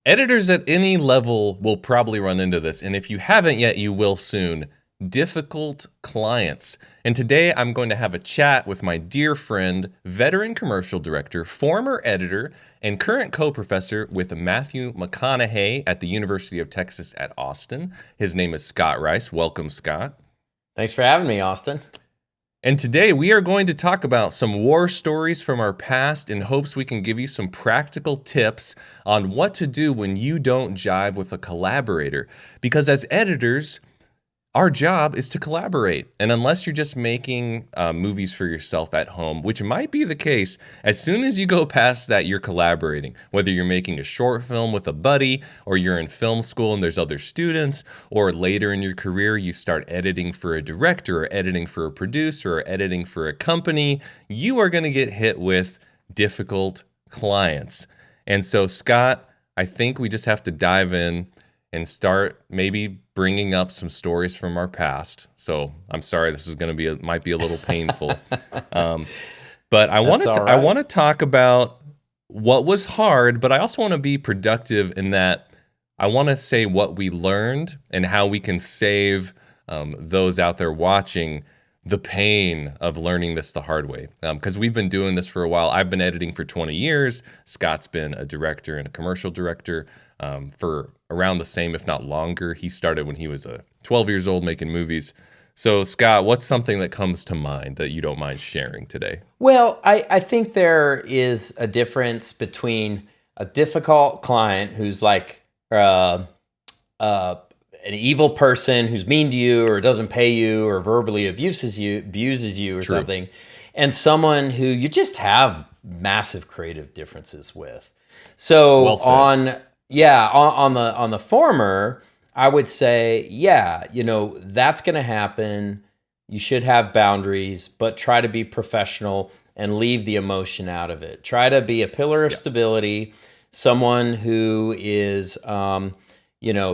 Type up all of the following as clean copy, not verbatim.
Editors at any level will probably run into this, and if you haven't yet, you will soon. Difficult clients. And today I'm going to have a chat with my dear friend, veteran commercial director, former editor, and current co-professor with Matthew McConaughey at the University of Texas at Austin. His name is Scott Rice. Welcome, Scott. Thanks for having me, Austin. And today we are going to talk about some war stories from our past in hopes we can give you some practical tips on what to do when you don't jive with a collaborator. Because as editors, our job is to collaborate. And unless you're just making movies for yourself at home, which might be the case, as soon as you go past that, you're collaborating. Whether you're making a short film with a buddy, or you're in film school and there's other students, or later in your career, you start editing for a director, or editing for a producer, or editing for a company, you are going to get hit with difficult clients. And so, Scott, I think we just have to dive in and start maybe bringing up some stories from our past. So I'm sorry, this is going to be might be a little painful, but I want That's all I right. want to talk about what was hard, but I also want to be productive in that I want to say what we learned and how we can save those out there watching the pain of learning this the hard way. Because we've been doing this for a while. I've been editing for 20 years. Scott's been a director and a commercial director for around the same, if not longer. He started when he was 12 years old making movies. So, Scott, what's something that comes to mind that you don't mind sharing today? Well, I think there is a difference between a difficult client who's like an evil person who's mean to you or doesn't pay you or verbally abuses you or True. something, and someone who you just have massive creative differences with. Well So said. on the former, I would say, yeah, that's going to happen. You should have boundaries, but try to be professional and leave the emotion out of it. Try to be a pillar of Yeah. stability, someone who is,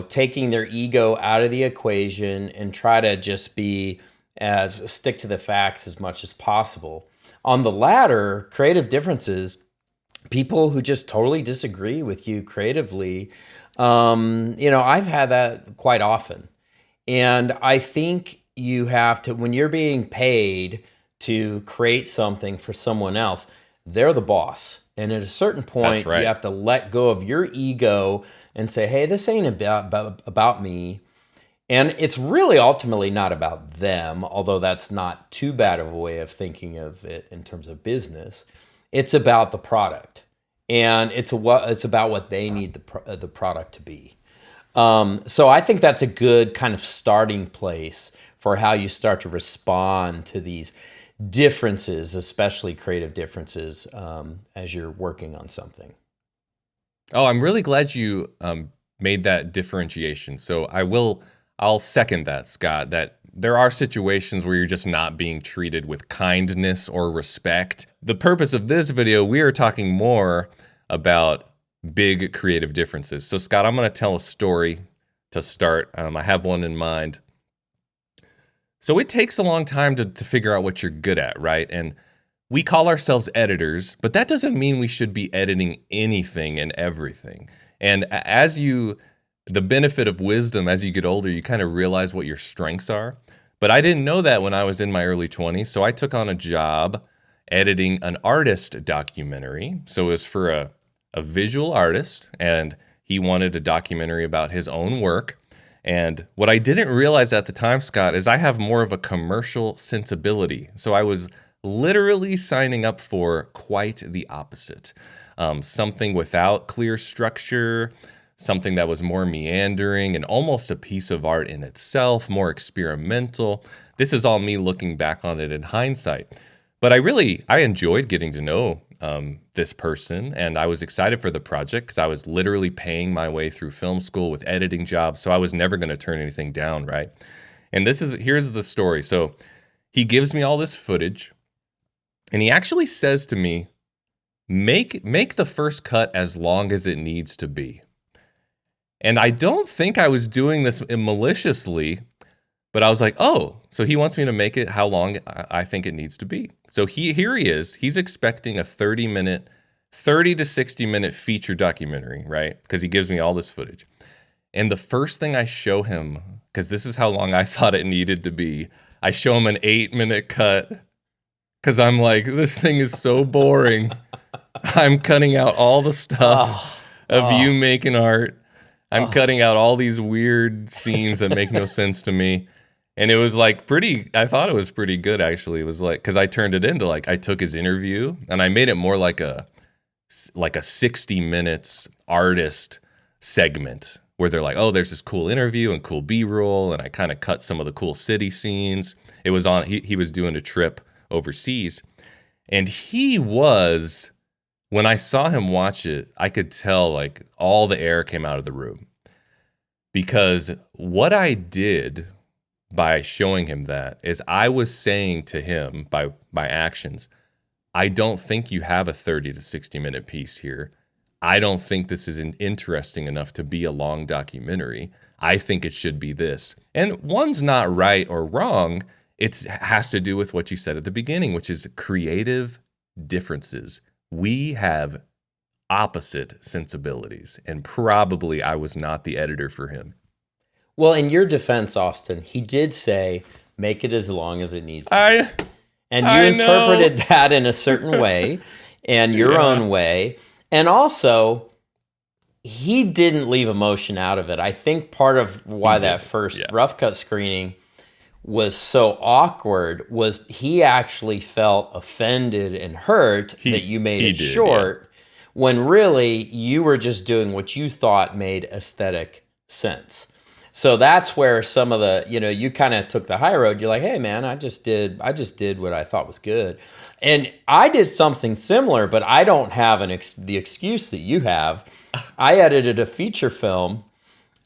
taking their ego out of the equation and try to just be as stick to the facts as much as possible. On the latter, creative differences, people who just totally disagree with you creatively, I've had that quite often. And I think you have to, when you're being paid to create something for someone else, they're the boss. And at a certain That's point, you right. have to let go of your ego and say, hey, this ain't about me. And it's really ultimately not about them, although that's not too bad of a way of thinking of it in terms of business. It's about the product, and it's about what they need the product to be. So I think that's a good kind of starting place for how you start to respond to these differences, especially creative differences, as you're working on something. Oh, I'm really glad you made that differentiation. So I'll second that, Scott, that there are situations where you're just not being treated with kindness or respect. The purpose of this video, we are talking more about big creative differences. So, Scott, I'm going to tell a story to start. I have one in mind. So it takes a long time to figure out what you're good at, right? And we call ourselves editors, but that doesn't mean we should be editing anything and everything. And the benefit of wisdom, as you get older, you kind of realize what your strengths are. But I didn't know that when I was in my early 20s. So I took on a job editing an artist documentary. So it was for a visual artist, and he wanted a documentary about his own work. And what I didn't realize at the time, Scott, is I have more of a commercial sensibility. So I was literally signing up for quite the opposite. Something without clear structure, something that was more meandering and almost a piece of art in itself, more experimental. This is all me looking back on it in hindsight. But I enjoyed getting to know this person, and I was excited for the project because I was literally paying my way through film school with editing jobs, so I was never going to turn anything down, right? And here's the story. So he gives me all this footage, and he actually says to me, make the first cut as long as it needs to be. And I don't think I was doing this maliciously, but I was like, oh, so he wants me to make it how long I think it needs to be. So here he is. He's expecting a 30-minute 30 to 60 minute feature documentary, right? Because he gives me all this footage. And the first thing I show him, because this is how long I thought it needed to be, I show him an 8-minute cut because I'm like, this thing is so boring. I'm cutting out all the stuff of you making art. I'm cutting out all these weird scenes that make no sense to me. And it was like I thought it was pretty good actually. It was like, because I turned it into like, I took his interview and I made it more like a 60 minutes artist segment where they're like, oh, there's this cool interview and cool B-roll. And I kind of cut some of the cool city scenes. It was on, he was doing a trip overseas. And when I saw him watch it, I could tell like all the air came out of the room. Because what I did by showing him that is I was saying to him by actions, I don't think you have a 30 to 60 minute piece here. I don't think this is interesting enough to be a long documentary. I think it should be this. And one's not right or wrong. It has to do with what you said at the beginning, which is creative differences. We have opposite sensibilities, and probably I was not the editor for him. Well, in your defense, Austen, he did say, make it as long as it needs to be. And you interpreted that in a certain way and your own way. And also, he didn't leave emotion out of it. I think part of why that first rough cut screening was so awkward was he actually felt offended and hurt that you made it short when really you were just doing what you thought made aesthetic sense. So that's where some of the, you kind of took the high road. You're like, hey man, I just did what I thought was good. And I did something similar, but I don't have the excuse that you have. I edited a feature film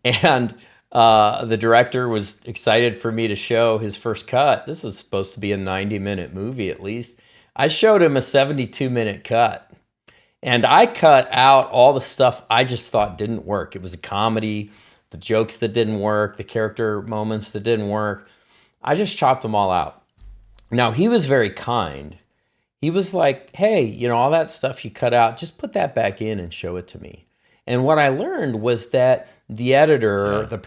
and the director was excited for me to show his first cut. This is supposed to be a 90-minute movie at least. I showed him a 72-minute cut. And I cut out all the stuff I just thought didn't work. It was a comedy, the jokes that didn't work, the character moments that didn't work. I just chopped them all out. Now, he was very kind. He was like, hey, all that stuff you cut out, just put that back in and show it to me. And what I learned was that the editor, the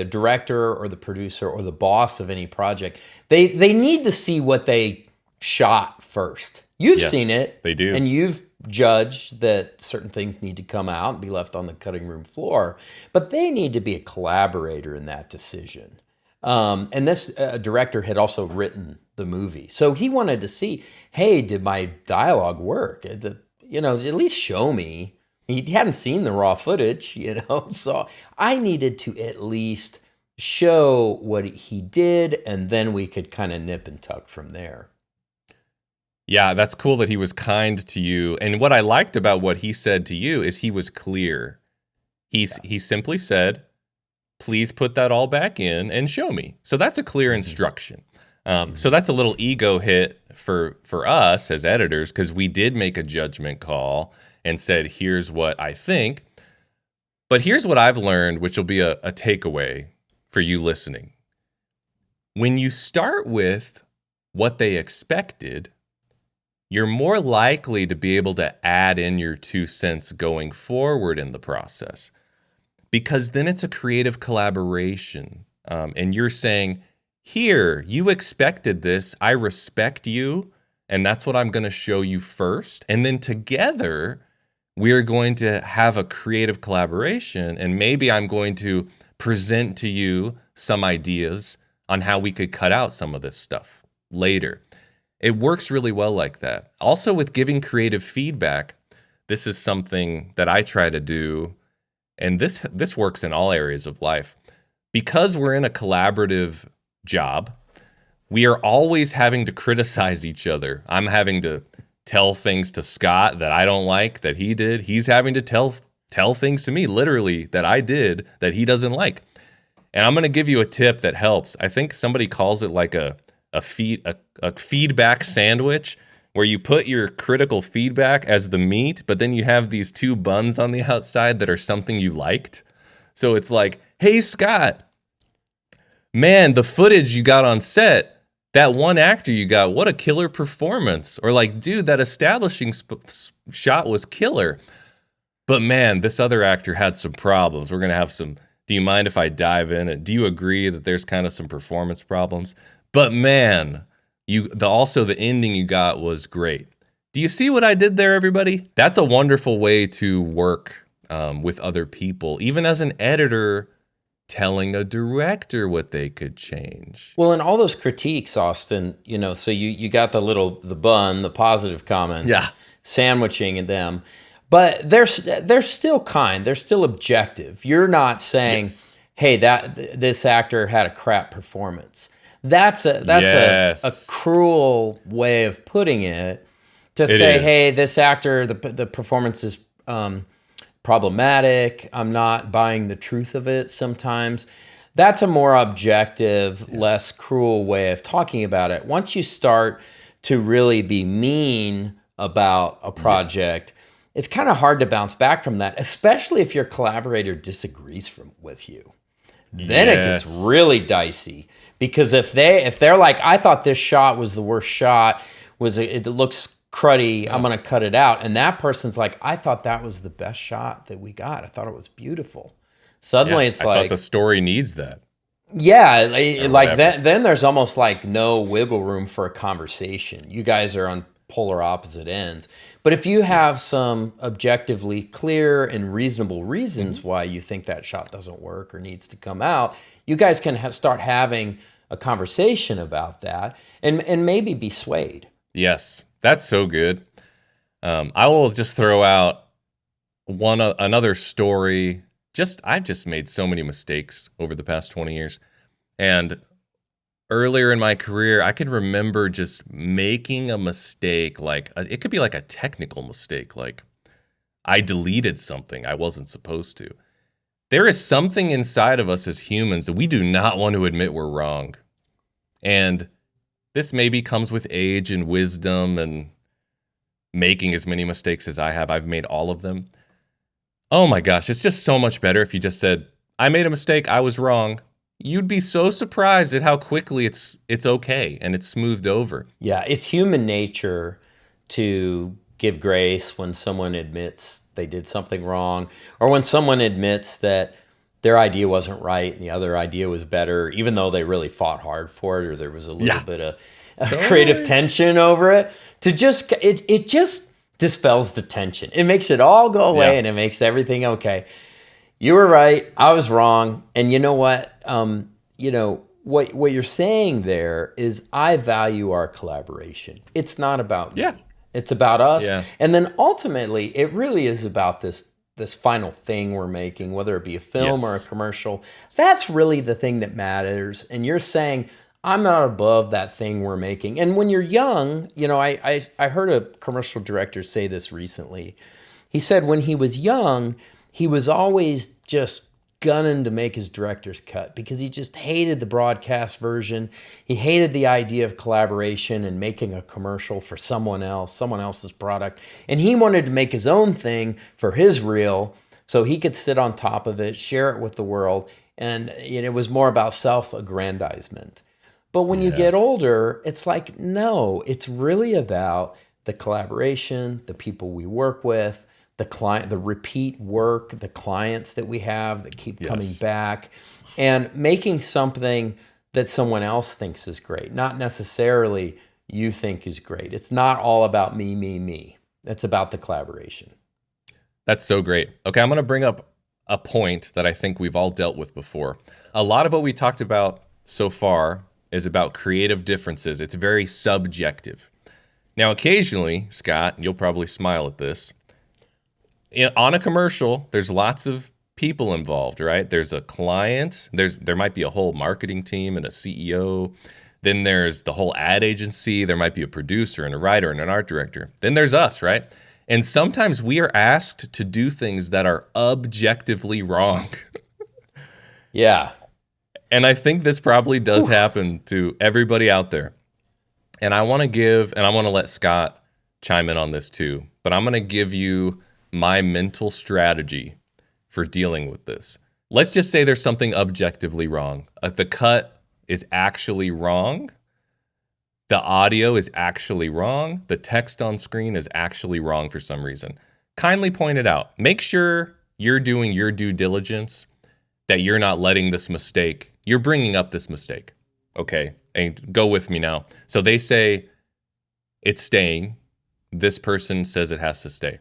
director or the producer or the boss of any project, they need to see what they shot first. You've seen it. They do. And you've judged that certain things need to come out and be left on the cutting room floor. But they need to be a collaborator in that decision. And this director had also written the movie. So he wanted to see, hey, did my dialogue work? At least show me. He hadn't seen the raw footage, so I needed to at least show what he did, and then we could kind of nip and tuck from there. Yeah, that's cool that he was kind to you. And what I liked about what he said to you is he was clear. He simply said, please put that all back in and show me. So that's a clear instruction. So that's a little ego hit for us as editors, because we did make a judgment call and said, here's what I think. But here's what I've learned, which will be a takeaway for you listening. When you start with what they expected, you're more likely to be able to add in your 2 cents going forward in the process, because then it's a creative collaboration. And you're saying, here, you expected this, I respect you, and that's what I'm going to show you first. And then together, we're going to have a creative collaboration, and maybe I'm going to present to you some ideas on how we could cut out some of this stuff later. It works really well like that. Also, with giving creative feedback, this is something that I try to do, and this works in all areas of life. Because we're in a collaborative job, we are always having to criticize each other. I'm having to tell things to Scott that I don't like that he did. He's having to tell things to me, literally, that I did that he doesn't like. And I'm going to give you a tip that helps. I think somebody calls it like a feedback sandwich, where you put your critical feedback as the meat, but then you have these 2 buns on the outside that are something you liked. So it's like, hey, Scott, man, the footage you got on set, that one actor you got, what a killer performance. Or like, dude, that establishing shot was killer. But man, this other actor had some problems. We're going to have some. Do you mind if I dive in? And do you agree that there's kind of some performance problems? But man, also the ending you got was great. Do you see what I did there, everybody? That's a wonderful way to work with other people, even as an editor, telling a director what they could change. Well, and all those critiques, Austen, so you got the positive comments, Yeah. sandwiching in them, but they're still kind, they're still objective. You're not saying, Yes. hey, this actor had a crap performance. That's Yes. a cruel way of putting it. To It say, is. hey, this actor, the performance is problematic. I'm not buying the truth of it sometimes. That's a more objective, less cruel way of talking about it. Once you start to really be mean about a project, it's kind of hard to bounce back from that, especially if your collaborator disagrees with you. Then it gets really dicey, because if they're like, I thought this shot was the worst shot, it looks cruddy, I'm going to cut it out. And that person's like, I thought that was the best shot that we got. I thought it was beautiful. Suddenly it's I like, thought the story needs that. yeah, like whatever. then there's almost like no wiggle room for a conversation. You guys are on polar opposite ends. But if you have some objectively clear and reasonable reasons why you think that shot doesn't work or needs to come out, you guys can start having a conversation about that and maybe be swayed. Yes, that's so good. I will just throw out another story. I've just made so many mistakes over the past 20 years. And earlier in my career, I could remember just making a mistake. Like, it could be like a technical mistake. Like, I deleted something I wasn't supposed to. There is something inside of us as humans that we do not want to admit we're wrong. And this maybe comes with age and wisdom and making as many mistakes as I have. I've made all of them. Oh my gosh, it's just so much better if you just said, I made a mistake, I was wrong. You'd be so surprised at how quickly it's okay and it's smoothed over. Yeah, it's human nature to give grace when someone admits they did something wrong, or when someone admits that their idea wasn't right and the other idea was better, even though they really fought hard for it, or there was a little bit of creative tension over it. It just dispels the tension. It makes it all go away, and it makes everything okay. You were right, I was wrong, and you know what? What you're saying there is, I value our collaboration. It's not about me. It's about us. Yeah. And then ultimately, it really is about this final thing we're making, whether it be a film or a commercial. That's really the thing that matters. And you're saying, I'm not above that thing we're making. And when you're young, I heard a commercial director say this recently. He said when he was young, he was always just gunning to make his director's cut because he just hated the broadcast version. He hated the idea of collaboration and making a commercial for someone else's product. And he wanted to make his own thing for his reel so he could sit on top of it, share it with the world. And it was more about self-aggrandizement. But when you get older, it's like, no, it's really about the collaboration, the people we work with, the client, the repeat work, the clients that we have that keep coming back, and making something that someone else thinks is great, not necessarily you think is great. It's not all about me, me, me. It's about the collaboration. That's so great. Okay, I'm going to bring up a point that I think we've all dealt with before. A lot of what we talked about so far is about creative differences. It's very subjective. Now, occasionally, Scott, you'll probably smile at this, on a commercial, there's lots of people involved, right? There's a client, there might be a whole marketing team and a CEO. Then there's the whole ad agency. There might be a producer and a writer and an art director. Then there's us, right? And sometimes we are asked to do things that are objectively wrong. Yeah. And I think this probably does happen to everybody out there. And I want to let Scott chime in on this too, but I'm going to give you my mental strategy for dealing with this. Let's just say there's something objectively wrong. The cut is actually wrong. The audio is actually wrong. The text on screen is actually wrong for some reason. Kindly point it out. Make sure you're doing your due diligence, that you're not letting this mistake, you're bringing up this mistake. Okay, and go with me now. So they say it's staying. This person says it has to stay.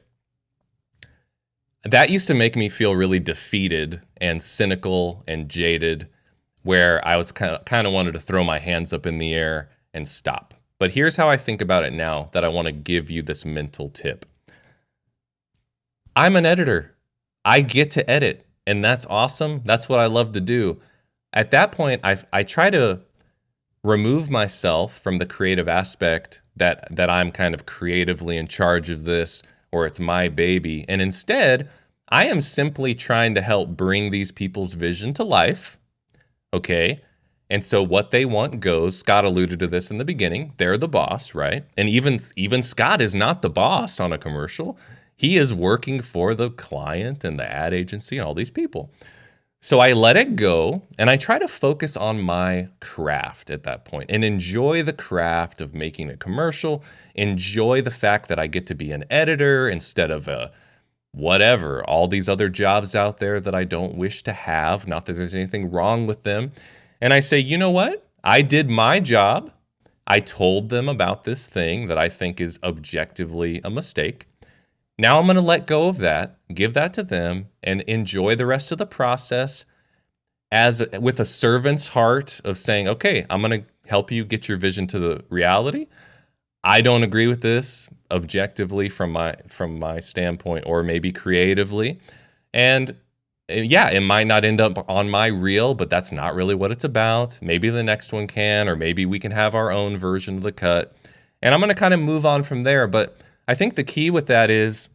That used to make me feel really defeated and cynical and jaded, where I was kind of wanted to throw my hands up in the air and stop. But here's how I think about it now, that I want to give you this mental tip. I'm an editor. I get to edit, and that's awesome. That's what I love to do. At that point, I try to remove myself from the creative aspect, that I'm kind of creatively in charge of this, or it's my baby. And instead, I am simply trying to help bring these people's vision to life. Okay. And so what they want goes. Scott alluded to this in the beginning. They're the boss, right? And even Scott is not the boss on a commercial. He is working for the client and the ad agency and all these people. So I let it go, and I try to focus on my craft at that point and enjoy the craft of making a commercial, enjoy the fact that I get to be an editor instead of a whatever, all these other jobs out there that I don't wish to have. Not that there's anything wrong with them. And I say, you know what? I did my job. I told them about this thing that I think is objectively a mistake. Now I'm going to let go of that, give that to them, and enjoy the rest of the process as with a servant's heart of saying, okay, I'm going to help you get your vision to the reality. I don't agree with this objectively from my standpoint, or maybe creatively. And yeah, it might not end up on my reel, but that's not really what it's about. Maybe the next one can, or maybe we can have our own version of the cut. And I'm going to kind of move on from there. But I think the key with that is,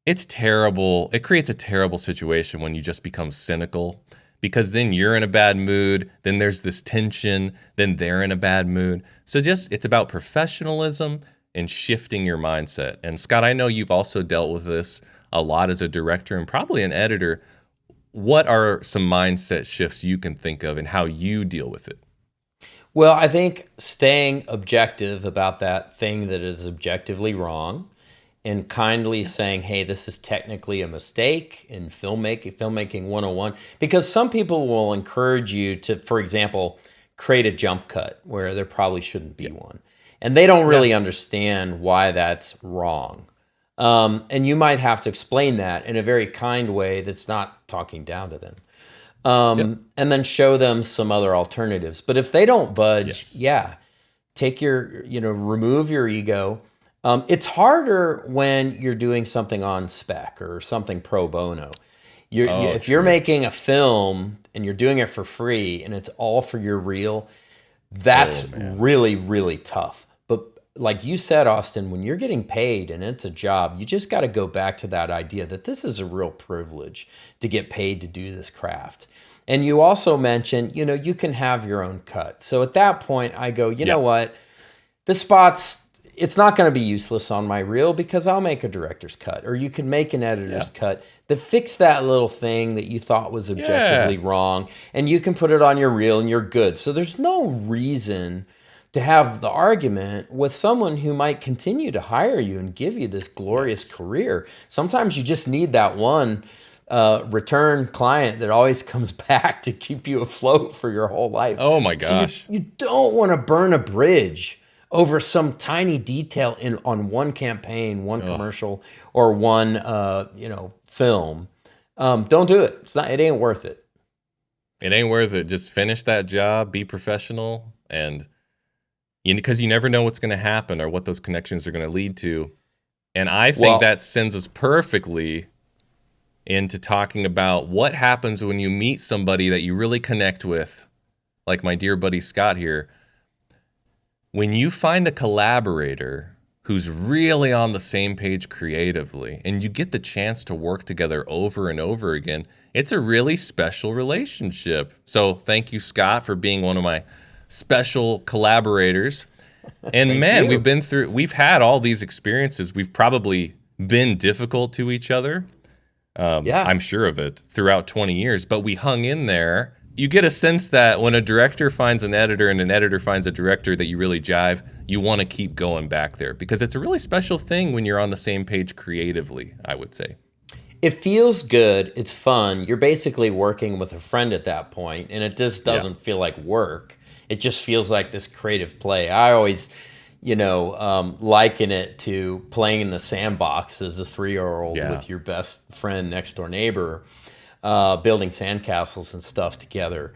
it's terrible. It creates a terrible situation when you just become cynical, because then you're in a bad mood. Then there's this tension. Then they're in a bad mood. So it's about professionalism and shifting your mindset. And Scott, I know you've also dealt with this a lot as a director and probably an editor. What are some mindset shifts you can think of and how you deal with it? Well, I think staying objective about that thing that is objectively wrong, and kindly saying, hey, this is technically a mistake in filmmaking 101. Because some people will encourage you to, for example, create a jump cut where there probably shouldn't be one. And they don't really understand why that's wrong. And you might have to explain that in a very kind way that's not talking down to them. And then show them some other alternatives. But if they don't budge, take remove your ego. It's harder when you're doing something on spec or something pro bono. If you're making a film and you're doing it for free and it's all for your reel, that's really, really tough. But like you said, Austen, when you're getting paid and it's a job, you just got to go back to that idea that this is a real privilege to get paid to do this craft. And you also mentioned, you can have your own cut. So at that point, I go, you know what? It's not going to be useless on my reel because I'll make a director's cut, or you can make an editor's cut that fix that little thing that you thought was objectively wrong, and you can put it on your reel and you're good. So there's no reason to have the argument with someone who might continue to hire you and give you this glorious career. Sometimes you just need that one return client that always comes back to keep you afloat for your whole life. Oh my gosh. So you don't want to burn a bridge over some tiny detail on one campaign, one commercial, or one film. Don't do it. It ain't worth it. It ain't worth it. Just finish that job, be professional, and because you never know what's going to happen or what those connections are going to lead to. And I think that sends us perfectly into talking about what happens when you meet somebody that you really connect with, like my dear buddy Scott here. When you find a collaborator who's really on the same page creatively, and you get the chance to work together over and over again, it's a really special relationship. So thank you, Scott, for being one of my special collaborators. And man, we've had all these experiences. We've probably been difficult to each other. I'm sure of it throughout 20 years, but we hung in there you get a sense that when a director finds an editor and an editor finds a director that you really jive, you want to keep going back there because it's a really special thing when you're on the same page creatively, I would say. It feels good. It's fun. You're basically working with a friend at that point, and it just Yeah. doesn't feel like work. It just feels like this creative play. I always, liken it to playing in the sandbox as a 3-year-old Yeah. with your best friend, next door neighbor, building sandcastles and stuff together.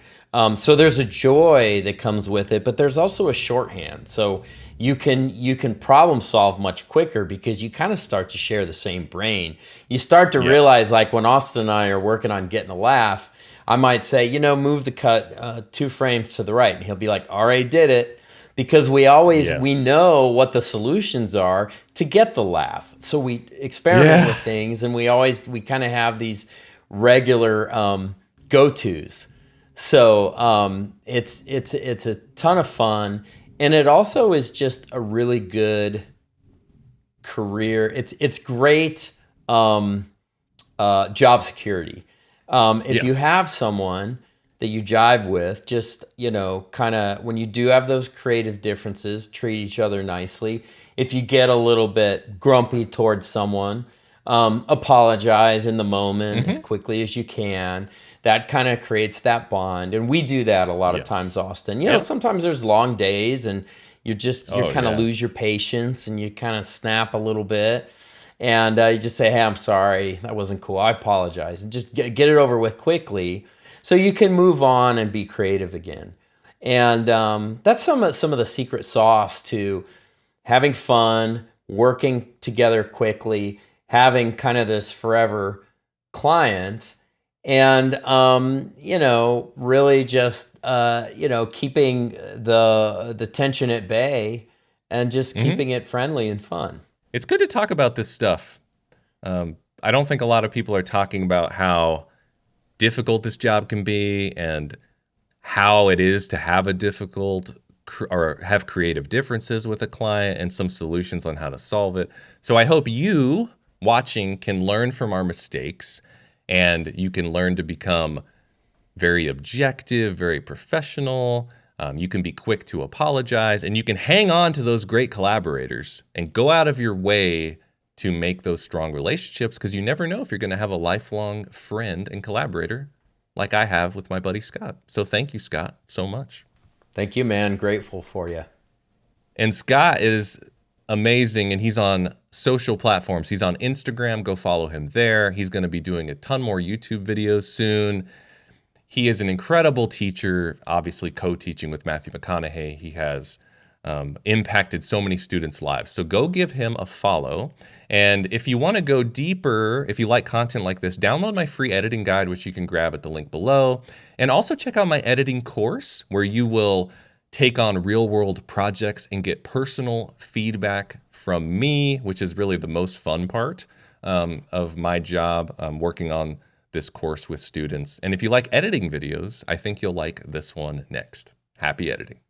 So there's a joy that comes with it, but there's also a shorthand. So you can problem solve much quicker because you kind of start to share the same brain. You start to realize, like when Austen and I are working on getting a laugh, I might say, move the cut 2 frames to the right, and he'll be like, "Already did it," because we Yes. know what the solutions are to get the laugh. So we experiment with things, and we kind of have these regular go-tos. So it's a ton of fun, and it also is just a really good career. It's great job security. If you Yes. have someone that you jive with, just kind of when you do have those creative differences, treat each other nicely. If you get a little bit grumpy towards someone, apologize in the moment as Hmm. quickly as you can. That kind of creates that bond, and we do that a lot of times, Yes. Austin. Yep. Sometimes there's long days, and you Oh, kind of yeah. lose your patience, and you kind of snap a little bit, and you just say, "Hey, I'm sorry, that wasn't cool. I apologize," and just get it over with quickly, so you can move on and be creative again. And that's some of the secret sauce to having fun, working together quickly, having kind of this forever client, and really just keeping the tension at bay and just Hmm. keeping it friendly and fun. It's good to talk about this stuff. I don't think a lot of people are talking about how difficult this job can be and how it is to have a difficult or have creative differences with a client and some solutions on how to solve it. So I hope you watching can learn from our mistakes and you can learn to become very objective, very professional. You can be quick to apologize, and you can hang on to those great collaborators and go out of your way to make those strong relationships because you never know if you're going to have a lifelong friend and collaborator like I have with my buddy Scott. So thank you, Scott, so much. Thank you, man. Grateful for you. And Scott is amazing, and he's on social platforms. He's on Instagram. Go follow him there. He's going to be doing a ton more YouTube videos soon. He is an incredible teacher, obviously co-teaching with Matthew McConaughey. He has impacted so many students' lives. So go give him a follow. And if you want to go deeper, if you like content like this, download my free editing guide, which you can grab at the link below. And also check out my editing course, where you will take on real world projects and get personal feedback from me, which is really the most fun part of my job working on this course with students. And if you like editing videos, I think you'll like this one next. Happy editing.